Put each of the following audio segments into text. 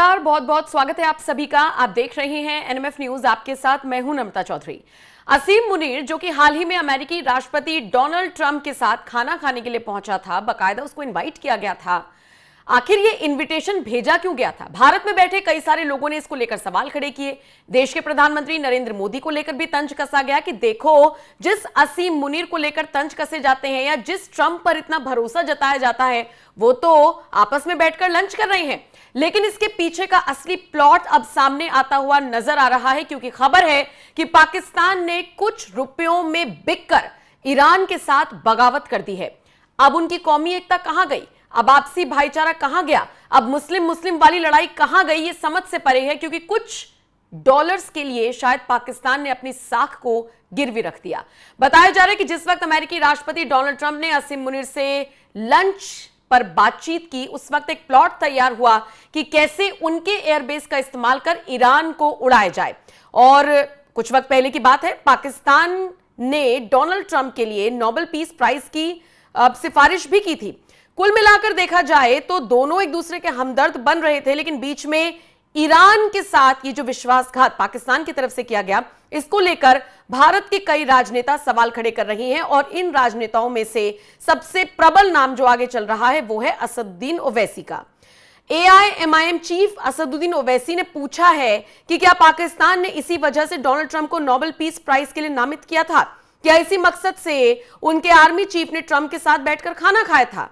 नमस्कार, बहुत बहुत स्वागत है आप सभी का। आप देख रहे हैं एनएमएफ न्यूज, आपके साथ मैं हूं नम्रता चौधरी। असीम मुनीर, जो कि हाल ही में अमेरिकी राष्ट्रपति डोनाल्ड ट्रंप के साथ खाना खाने के लिए पहुंचा था, बकायदा उसको इनवाइट किया गया था। आखिर ये इनविटेशन भेजा क्यों गया था? भारत में बैठे कई सारे लोगों ने इसको लेकर सवाल खड़े किए। देश के प्रधानमंत्री नरेंद्र मोदी को लेकर भी तंज कसा गया कि देखो, जिस असीम मुनीर को लेकर तंज कसे जाते हैं या जिस ट्रंप पर इतना भरोसा जताया जाता है, वो तो आपस में बैठकर लंच कर रहे हैं। लेकिन इसके पीछे का असली प्लॉट अब सामने आता हुआ नजर आ रहा है, क्योंकि खबर है कि पाकिस्तान ने कुछ रुपयों में बिककर ईरान के साथ बगावत कर दी है। अब उनकी कौमी एकता कहां गई? अब आपसी भाईचारा कहां गया? अब मुस्लिम मुस्लिम वाली लड़ाई कहां गई? ये समझ से परे है, क्योंकि कुछ डॉलर्स के लिए शायद पाकिस्तान ने अपनी साख को गिरवी रख दिया। बताया जा रहा है कि जिस वक्त अमेरिकी राष्ट्रपति डोनाल्ड ट्रंप ने असीम मुनीर से लंच पर बातचीत की, उस वक्त एक प्लॉट तैयार हुआ कि कैसे उनके एयरबेस का इस्तेमाल कर ईरान को उड़ाया जाए। और कुछ वक्त पहले की बात है, पाकिस्तान ने डोनाल्ड ट्रंप के लिए नोबेल पीस प्राइज की सिफारिश भी की थी। कुल मिलाकर देखा जाए तो दोनों एक दूसरे के हमदर्द बन रहे थे, लेकिन बीच में ईरान के साथ ये जो विश्वासघात पाकिस्तान की तरफ से किया गया, इसको लेकर भारत के कई राजनेता सवाल खड़े कर रही हैं। और इन राजनेताओं में से सबसे प्रबल नाम जो आगे चल रहा है वो है असदुद्दीन ओवैसी का। AIMIM चीफ असदुद्दीन ओवैसी ने पूछा है कि क्या पाकिस्तान ने इसी वजह से डोनाल्ड ट्रंप को नोबेल पीस प्राइज के लिए नामित किया था? क्या इसी मकसद से उनके आर्मी चीफ ने ट्रंप के साथ बैठकर खाना खाया था?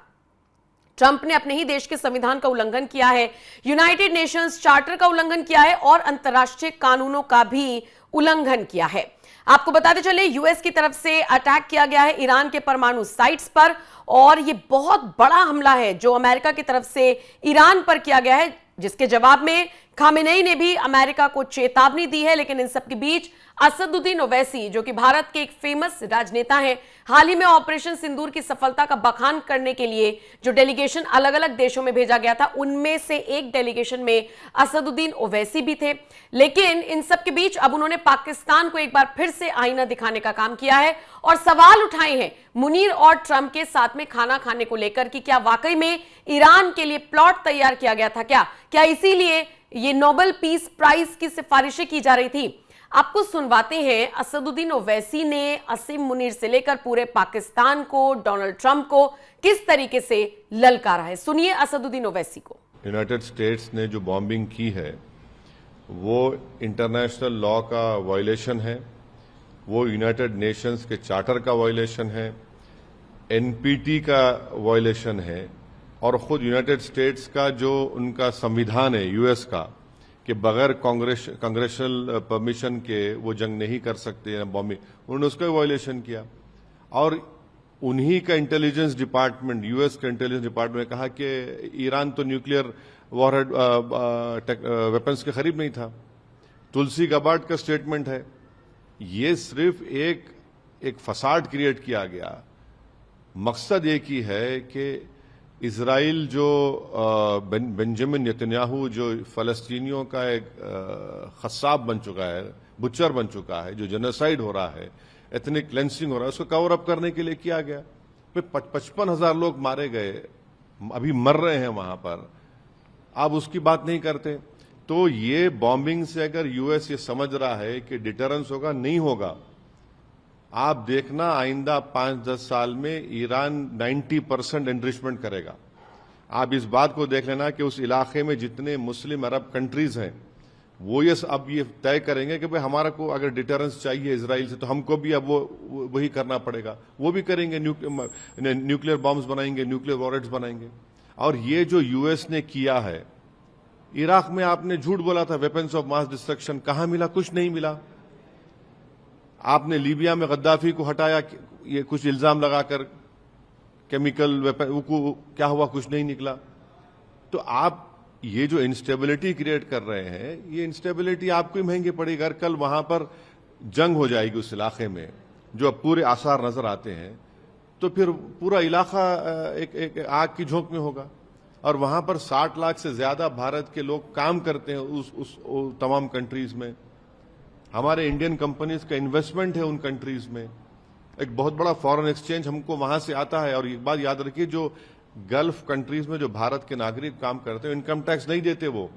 ट्रंप ने अपने ही देश के संविधान का उल्लंघन किया है, यूनाइटेड नेशंस चार्टर का उल्लंघन किया है और अंतर्राष्ट्रीय कानूनों का भी उल्लंघन किया है। आपको बताते चले, यूएस की तरफ से अटैक किया गया है ईरान के परमाणु साइट्स पर, और यह बहुत बड़ा हमला है जो अमेरिका की तरफ से ईरान पर किया गया है, जिसके जवाब में खामेनेई ने भी अमेरिका को चेतावनी दी है। लेकिन इन सबके बीच असदुद्दीन ओवैसी, जो कि भारत के एक फेमस राजनेता हैं, हाल ही में ऑपरेशन सिंदूर की सफलता का बखान करने के लिए जो डेलीगेशन अलग अलग देशों में भेजा गया था, उनमें से एक डेलीगेशन में असदुद्दीन ओवैसी भी थे। लेकिन इन सब के बीच अब उन्होंने पाकिस्तान को एक बार फिर से आईना दिखाने का काम किया है और सवाल उठाए हैं मुनीर और ट्रंप के साथ में खाना खाने को लेकर कि क्या वाकई में ईरान के लिए प्लॉट तैयार किया गया था? क्या इसीलिए ये नोबेल पीस प्राइज की सिफारिशें की जा रही थी? आपको सुनवाते हैं असदुद्दीन ओवैसी ने असीम मुनीर से लेकर पूरे पाकिस्तान को, डोनाल्ड ट्रंप को किस तरीके से ललकारा है। सुनिए असदुद्दीन ओवैसी को। यूनाइटेड स्टेट्स ने जो बॉम्बिंग की है वो इंटरनेशनल लॉ का वायलेशन है, वो यूनाइटेड नेशंस के चार्टर का वायलेशन है, एनपीटी का वायलेशन है, और खुद यूनाइटेड स्टेट्स का जो उनका संविधान है यूएस का कि बगैर कांग्रेशनल परमिशन के वो जंग नहीं कर सकते या बॉम्बिंग, उन्होंने उसका वायलेशन किया। और उन्हीं का इंटेलिजेंस डिपार्टमेंट, यूएस का इंटेलिजेंस डिपार्टमेंट ने कहा कि ईरान तो न्यूक्लियर वॉरहेड वेपन्स के करीब नहीं था। तुलसी गबार्ड का स्टेटमेंट है। ये सिर्फ एक फसाड क्रिएट किया गया। मकसद एक ही है कि इजराइल जो बेंजामिन नेतन्याहू जो फलस्तीनियों का एक खसाब बन चुका है, बुचर बन चुका है, जो जेनोसाइड हो रहा है, एथनिक क्लेंसिंग हो रहा है, उसको कवर अप करने के लिए किया गया। फिर 55,000 लोग मारे गए, अभी मर रहे हैं वहां पर, आप उसकी बात नहीं करते। तो ये बॉम्बिंग से अगर यूएस ये समझ रहा है कि डिटरेंस होगा, नहीं होगा। आप देखना आइंदा 5-10 साल में ईरान 90% एनरिचमेंट करेगा। आप इस बात को देख लेना कि उस इलाके में जितने मुस्लिम अरब कंट्रीज हैं वो अब ये तय करेंगे कि भाई हमारा को अगर डिटरेंस चाहिए इजराइल से तो हमको भी अब वो वही करना पड़ेगा। वो भी करेंगे, न्यूक्लियर बॉम्ब्स बनाएंगे, न्यूक्लियर वॉरहेड्स बनाएंगे। और ये जो यूएस ने किया है, इराक में आपने झूठ बोला था वेपन्स ऑफ मास डिस्ट्रक्शन, कहां मिला? कुछ नहीं मिला। आपने लीबिया में गद्दाफी को हटाया, ये कुछ इल्जाम लगाकर केमिकल वेपन, वो क्या हुआ? कुछ नहीं निकला। तो आप ये जो इंस्टेबिलिटी क्रिएट कर रहे हैं, ये इंस्टेबिलिटी आपको ही महंगी पड़ेगी। अगर कल वहां पर जंग हो जाएगी उस इलाके में, जो अब पूरे आसार नजर आते हैं, तो फिर पूरा इलाका एक आग की झोंक में होगा। और वहां पर 60 लाख से ज्यादा भारत के लोग काम करते हैं उस तमाम कंट्रीज में। हमारे इंडियन कंपनीज का इन्वेस्टमेंट है उन कंट्रीज में। एक बहुत बड़ा फॉरेन एक्सचेंज हमको वहां से आता है। और एक बात याद रखिए, जो गल्फ कंट्रीज में जो भारत के नागरिक काम करते हैं, इनकम टैक्स नहीं देते वो,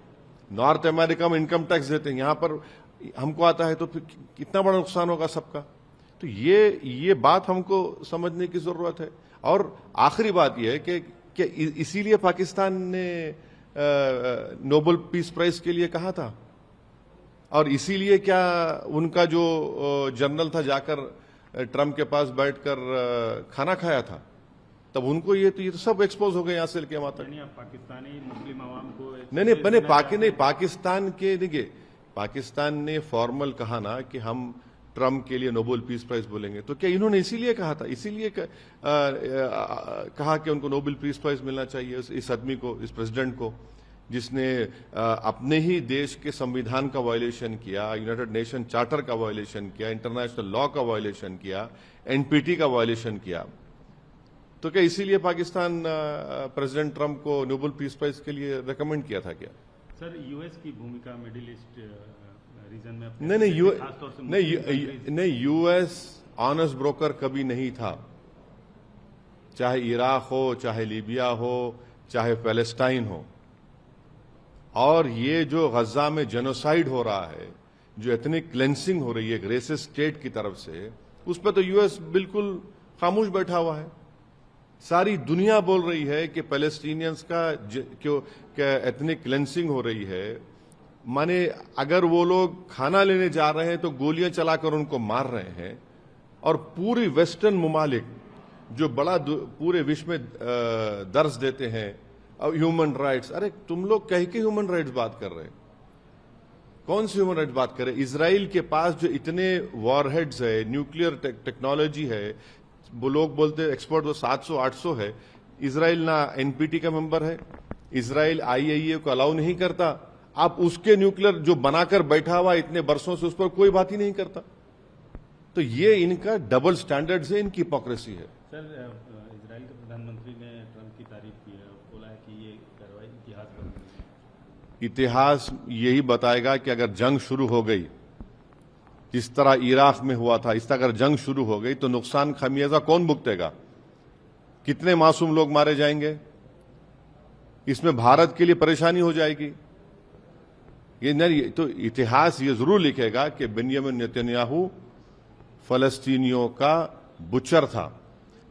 नॉर्थ अमेरिका में इनकम टैक्स देते हैं, यहां पर हमको आता है, तो फिर कितना बड़ा नुकसान होगा सबका। तो ये बात हमको समझने की जरूरत है। और आखिरी बात यह है कि इसीलिए पाकिस्तान ने नोबेल पीस प्राइज के लिए कहा था, और इसीलिए क्या उनका जो जनरल था जाकर ट्रम्प के पास बैठकर खाना खाया था, तब उनको ये तो सब एक्सपोज हो गए यहां से लेके वहां तक। पाकिस्तानी मुस्लिम आवाम को नहीं, पाकिस्तान के देखिए, पाकिस्तान ने फॉर्मल कहा ना कि हम ट्रम्प के लिए नोबेल पीस प्राइज बोलेंगे, तो क्या इन्होंने इसीलिए कहा था, इसीलिए कहा कि उनको नोबेल पीस प्राइज मिलना चाहिए इस आदमी को, इस प्रेसिडेंट को, जिसने अपने ही देश के संविधान का वायलेशन किया, यूनाइटेड नेशन चार्टर का वायलेशन किया, इंटरनेशनल लॉ का वायलेशन किया, एनपीटी का वायलेशन किया। तो क्या इसीलिए पाकिस्तान प्रेसिडेंट ट्रम्प को नोबेल पीस प्राइज के लिए रेकमेंड किया था क्या? सर, यूएस की भूमिका मिडिल ईस्ट रीजन में नहीं, यूएस ऑनेस्ट ब्रोकर कभी नहीं था, चाहे इराक हो, चाहे लीबिया हो, चाहे पैलेस्टाइन हो। और ये जो गजा में जेनोसाइड हो रहा है, जो एथनिक क्लेंसिंग हो रही है एक रेसिस्ट स्टेट की तरफ से, उस पर तो यूएस बिल्कुल खामोश बैठा हुआ है। सारी दुनिया बोल रही है कि पैलेस्टीनियंस का क्यों एथनिक क्लेंसिंग हो रही है, माने अगर वो लोग खाना लेने जा रहे हैं तो गोलियां चलाकर उनको मार रहे हैं। और पूरी वेस्टर्न मुमालिक जो बड़ा पूरे विश्व में दर्ज देते हैं ह्यूमन राइट्स, अरे तुम लोग कह के ह्यूमन राइट्स बात कर रहे हैं, कौन सी ह्यूमन राइट्स बात कर रहे हैं? इजराइल के पास जो इतने वॉरहेड्स है, न्यूक्लियर टेक्नोलॉजी है, वो लोग बोलते एक्सपर्ट वो 700-800 है। इजराइल ना एनपीटी का मेंबर है, इजराइल आईएईए को अलाउ नहीं करता। आप उसके न्यूक्लियर जो बनाकर बैठा हुआ इतने वर्षों से, उस पर कोई बात ही नहीं करता। तो ये इनका डबल स्टैंडर्ड है, इनकी हिपोक्रेसी है। सर, इजराइल के प्रधानमंत्री ने ट्रम्प की तारीफ की है, बोला है कि ये कार्रवाई इतिहास बदलेगी। इतिहास यही बताएगा कि अगर जंग शुरू हो गई, जिस तरह इराक में हुआ था, इस तरह अगर जंग शुरू हो गई तो नुकसान खमियाजा कौन भुगतेगा? कितने मासूम लोग मारे जाएंगे? इसमें भारत के लिए परेशानी हो जाएगी। ये नहीं तो इतिहास ये जरूर लिखेगा कि बेंजामिन नेतन्याहू फलस्तीनियों का बुचर था,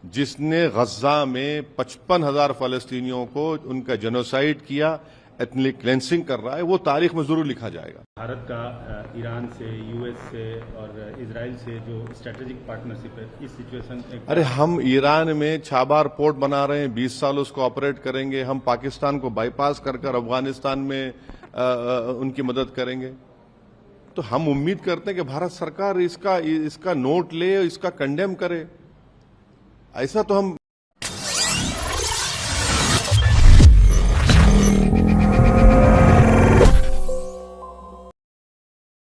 जिसने गजा में 55,000 फलस्तीनियों को उनका जेनोसाइड किया, एथनिक क्लेंसिंग कर रहा है। वो तारीख में जरूर लिखा जाएगा। भारत का ईरान से, यूएस से और इजराइल से जो स्ट्रेटेजिक पार्टनरशिप है, इस सिचुएशन अरे हम ईरान में छाबार पोर्ट बना रहे हैं, 20 साल उसको ऑपरेट करेंगे। हम पाकिस्तान को बाईपास कर अफगानिस्तान में उनकी मदद करेंगे। तो हम उम्मीद करते हैं कि भारत सरकार इसका नोट ले, इसका कंडेम करे। ऐसा तो हम